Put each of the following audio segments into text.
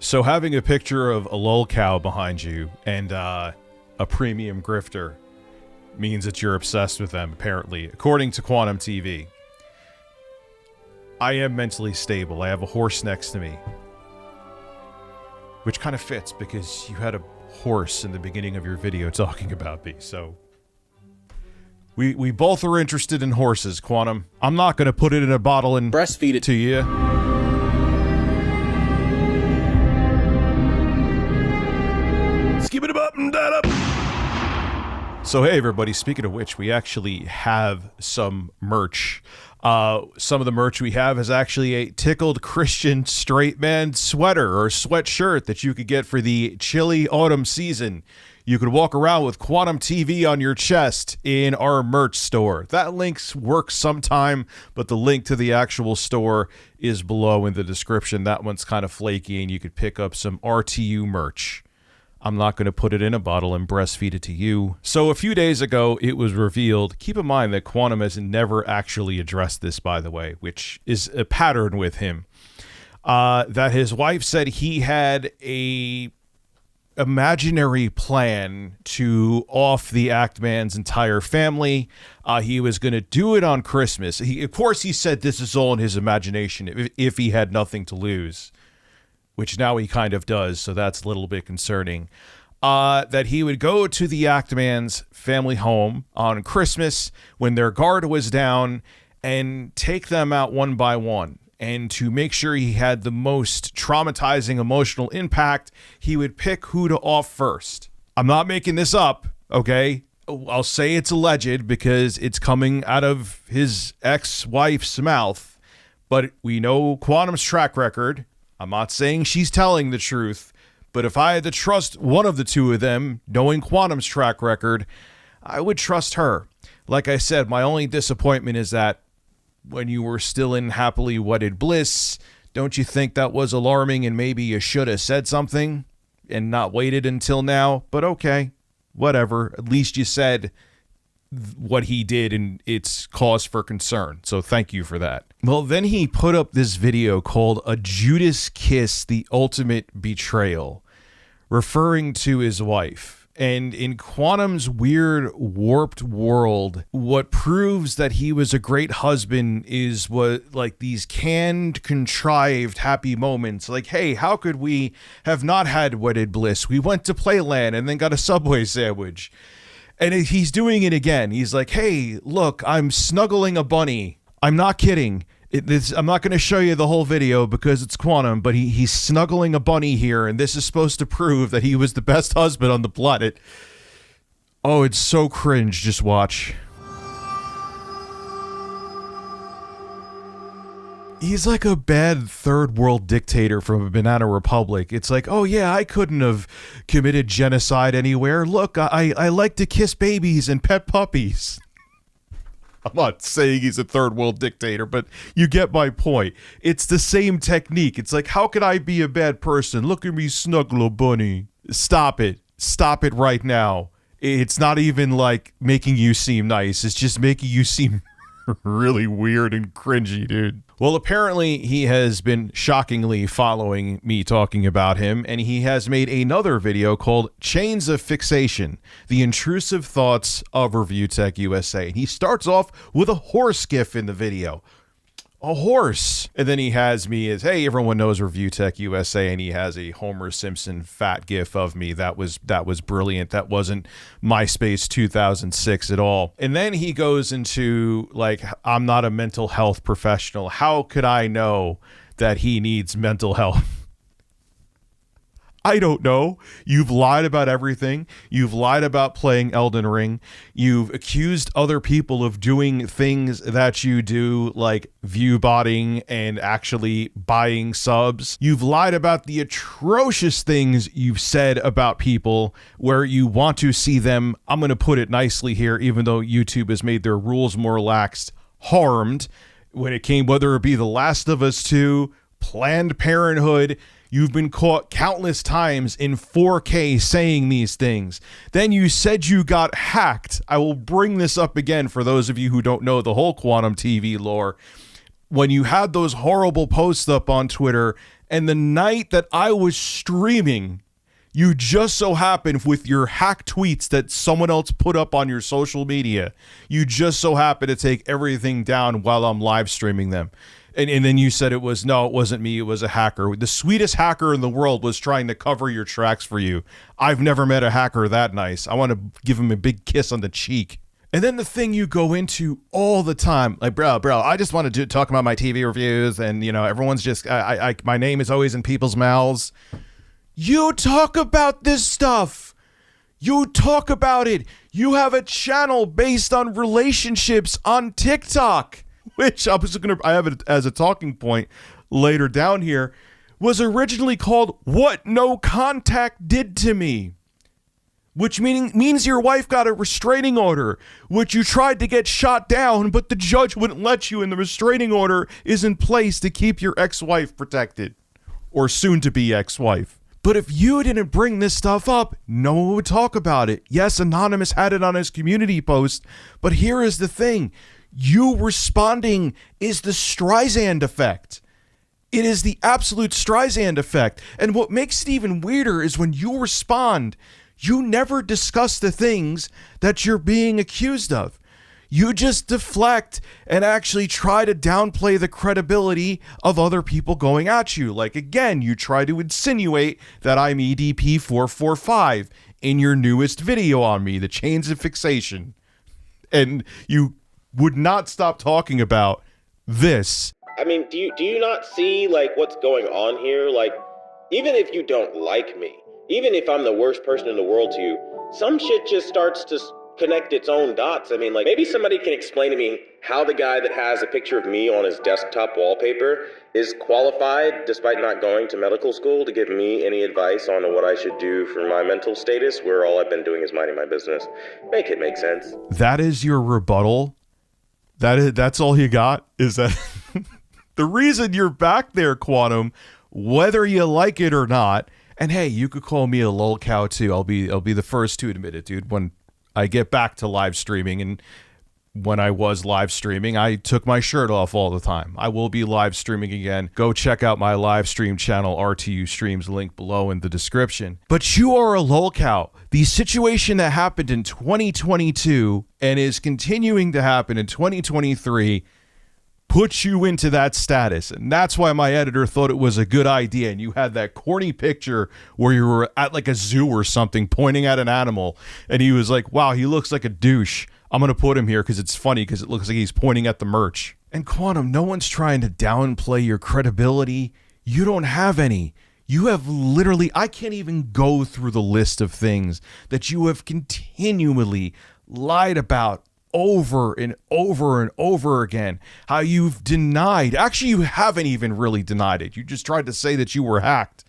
So having a picture of a lol cow behind you and a premium grifter means that you're obsessed with them, apparently, according to Quantum TV. I am mentally stable. I have a horse next to me. Which kind of fits, because you had a horse in the beginning of your video talking about me, so... We both are interested in horses, Quantum. I'm not going to put it in a bottle and breastfeed it to you. Skip it up and that up. So hey everybody, speaking of which, we actually have some merch. Some of the merch we have is actually a tickled Christian straight man sweater or sweatshirt that you could get for the chilly autumn season. You could walk around with Quantum TV on your chest in our merch store. That link works sometime, but the link to the actual store is below in the description. That one's kind of flaky, and you could pick up some RTU merch. I'm not going to put it in a bottle and breastfeed it to you. So a few days ago, it was revealed. Keep in mind that Quantum has never actually addressed this, by the way, which is a pattern with him. That his wife said he had a imaginary plan to off the Act Man's entire family. He was going to do it on Christmas. Of course, he said this is all in his imagination if he had nothing to lose. Which now he kind of does, so that's a little bit concerning. That he would go to the Act Man's family home on Christmas when their guard was down and take them out one by one. And to make sure he had the most traumatizing emotional impact, he would pick who to off first. I'm not making this up, okay? I'll say it's alleged because it's coming out of his ex-wife's mouth. But we know Quantum's track record. I'm not saying she's telling the truth, but if I had to trust one of the two of them, knowing Quantum's track record, I would trust her. Like I said, my only disappointment is that when you were still in happily wedded bliss, don't you think that was alarming and maybe you should have said something and not waited until now? But okay, whatever. At least you said what he did, and it's cause for concern. So thank you for that. Well, then he put up this video called A Judas Kiss, the Ultimate Betrayal, referring to his wife. And in Quantum's weird, warped world, what proves that he was a great husband is what, like, these canned, contrived, happy moments. Like, hey, how could we have not had wedded bliss? We went to Playland and then got a Subway sandwich. And he's doing it again. He's like, hey, look, I'm snuggling a bunny. I'm not kidding. I'm not going to show you the whole video because it's Quantum, but he's snuggling a bunny here, and this is supposed to prove that he was the best husband on the planet. Oh, it's so cringe. Just watch. He's like a bad third world dictator from a banana republic. It's like, oh yeah, I couldn't have committed genocide anywhere. Look, I like to kiss babies and pet puppies. I'm not saying he's a third world dictator, but you get my point. It's the same technique. It's like, how could I be a bad person? Look at me snuggle a bunny. Stop it. Stop it right now. It's not even like making you seem nice. It's just making you seem really weird and cringy, dude. Well, apparently he has been shockingly following me talking about him, and he has made another video called Chains of Fixation, the intrusive thoughts of ReviewTechUSA. And he starts off with a horse gif in the video. A horse. And then he has me as, hey, everyone knows ReviewTechUSA, and he has a Homer Simpson fat gif of me. That was brilliant. That wasn't MySpace 2006 at all. And then he goes into, like, I'm not a mental health professional. How could I know that he needs mental health? I don't know. You've lied about everything. You've lied about playing Elden Ring. You've accused other people of doing things that you do, like view botting and actually buying subs. You've lied about the atrocious things you've said about people where you want to see them, I'm going to put it nicely here, even though YouTube has made their rules more laxed, harmed when it came, whether it be The Last of Us 2, Planned Parenthood. You've been caught countless times in 4K saying these things. Then you said you got hacked. I will bring this up again for those of you who don't know the whole Quantum TV lore. When you had those horrible posts up on Twitter And the night that I was streaming, you just so happened with your hack tweets that someone else put up on your social media, you just so happened to take everything down while I'm live streaming them. And then you said it wasn't me, it was a hacker. The sweetest hacker in the world was trying to cover your tracks for you. I've never met a hacker that nice. I want to give him a big kiss on the cheek. And then the thing you go into all the time, like, bro, I just want to talk about my TV reviews, and, you know, everyone's just, my name is always in people's mouths. You talk about this stuff. You talk about it. You have a channel based on relationships on TikTok, which I have it as a talking point later down here, was originally called What No Contact Did to Me, which means your wife got a restraining order, which you tried to get shot down, but the judge wouldn't let you, and the restraining order is in place to keep your ex-wife protected, or soon-to-be ex-wife. But if you didn't bring this stuff up, no one would talk about it. Yes, Anonymous had it on his community post, but here is the thing. You responding is the Streisand effect. It is the absolute Streisand effect. And what makes it even weirder is when you respond, you never discuss the things that you're being accused of. You just deflect and actually try to downplay the credibility of other people going at you. Like, again, you try to insinuate that I'm EDP445 in your newest video on me, the chains of fixation. And you would not stop talking about this. I mean, do you not see, like, what's going on here? Like, even if you don't like me, even if I'm the worst person in the world to you, some shit just starts to connect its own dots. I mean, like, maybe somebody can explain to me how the guy that has a picture of me on his desktop wallpaper is qualified, despite not going to medical school, to give me any advice on what I should do for my mental status, where all I've been doing is minding my business. Make it make sense. That is your rebuttal? That's all you got? Is that the reason you're back there, Quantum, whether you like it or not? And hey, you could call me a lolcow too. I'll be the first to admit it, dude. When I get back to live streaming, and when I was live streaming, I took my shirt off all the time. I will be live streaming again. Go check out my live stream channel, RTU Streams, link below in the description. But you are a lolcow. The situation that happened in 2022 and is continuing to happen in 2023 puts you into that status. And that's why my editor thought it was a good idea. And you had that corny picture where you were at like a zoo or something pointing at an animal. And he was like, wow, he looks like a douche. I'm going to put him here because it's funny because it looks like he's pointing at the merch. And Quantum, no one's trying to downplay your credibility. You don't have any. You have literally, I can't even go through the list of things that you have continually lied about over and over and over again. How you've denied, actually you haven't even really denied it. You just tried to say that you were hacked.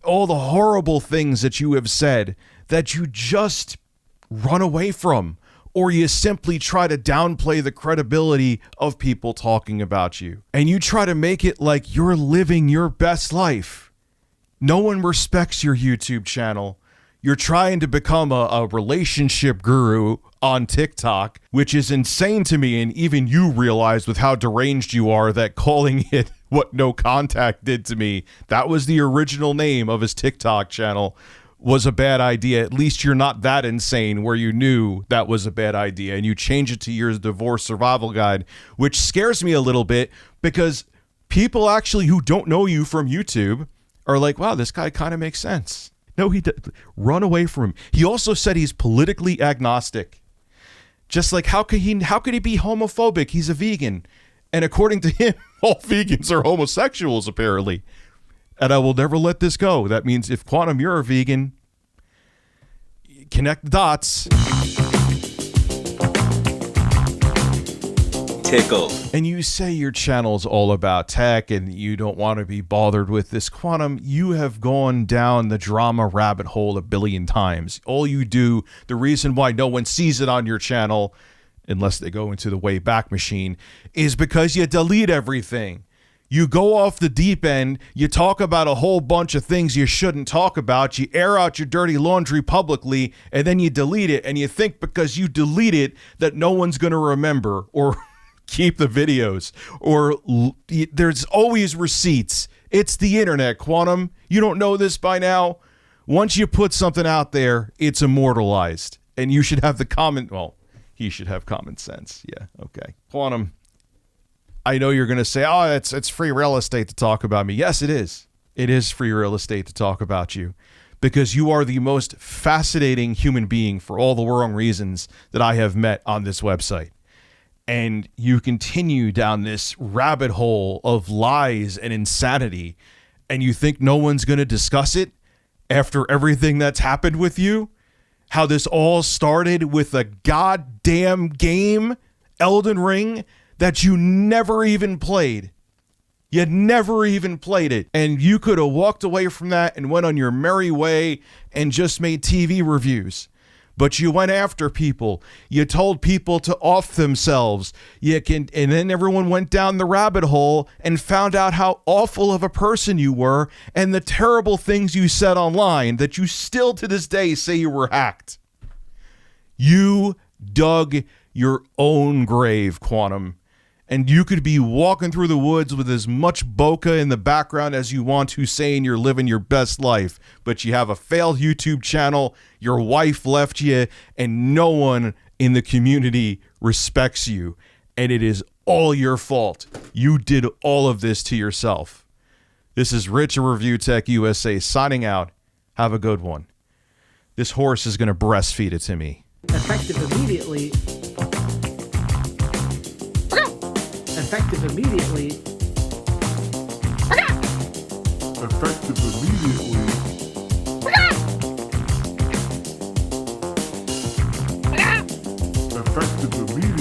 All the horrible things that you have said that you just run away from, or you simply try to downplay the credibility of people talking about you. And you try to make it like you're living your best life. No one respects your YouTube channel. You're trying to become a relationship guru on TikTok, which is insane to me. And even you realize with how deranged you are that calling it What No Contact Did to Me, that was the original name of his TikTok channel, was a bad idea. At least you're not that insane where you knew that was a bad idea and you change it to your divorce survival guide, which scares me a little bit because people actually who don't know you from YouTube are like, wow, this guy kind of makes sense. No, he did. Run away from him. He also said he's politically agnostic. Just like, how could he be homophobic? He's a vegan. And according to him, all vegans are homosexuals, apparently. And I will never let this go. That means if Quantum, you're a vegan, connect the dots. Tickled. And you say your channel's all about tech and you don't want to be bothered with this. Quantum, you have gone down the drama rabbit hole a billion times. All you do, the reason why no one sees it on your channel, unless they go into the Wayback Machine, is because you delete everything. You go off the deep end, you talk about a whole bunch of things you shouldn't talk about, you air out your dirty laundry publicly, and then you delete it, and you think because you delete it that no one's going to remember or keep the videos, or there's always receipts It's the internet, Quantum. You don't know this by now? Once you put something out there, it's immortalized. And you should have he should have common sense. Yeah, okay. Quantum, I know you're going to say, oh, it's free real estate to talk about me. Yes, it is. It is free real estate to talk about you because you are the most fascinating human being for all the wrong reasons that I have met on this website. And you continue down this rabbit hole of lies and insanity, and you think no one's going to discuss it after everything that's happened with you? How this all started with a goddamn game, Elden Ring, that you never even played. You never even played it. And you could have walked away from that and went on your merry way and just made TV reviews. But you went after people. You told people to off themselves. And then everyone went down the rabbit hole and found out how awful of a person you were and the terrible things you said online that you still to this day say you were hacked. You dug your own grave, Quantum. And you could be walking through the woods with as much bokeh in the background as you want to, saying you're living your best life. But you have a failed YouTube channel, your wife left you, and no one in the community respects you. And it is all your fault. You did all of this to yourself. This is Rich of ReviewTechUSA signing out. Have a good one. This horse is going to breastfeed it to me. Effective immediately. Effective immediately. Effective immediately. Effective immediately.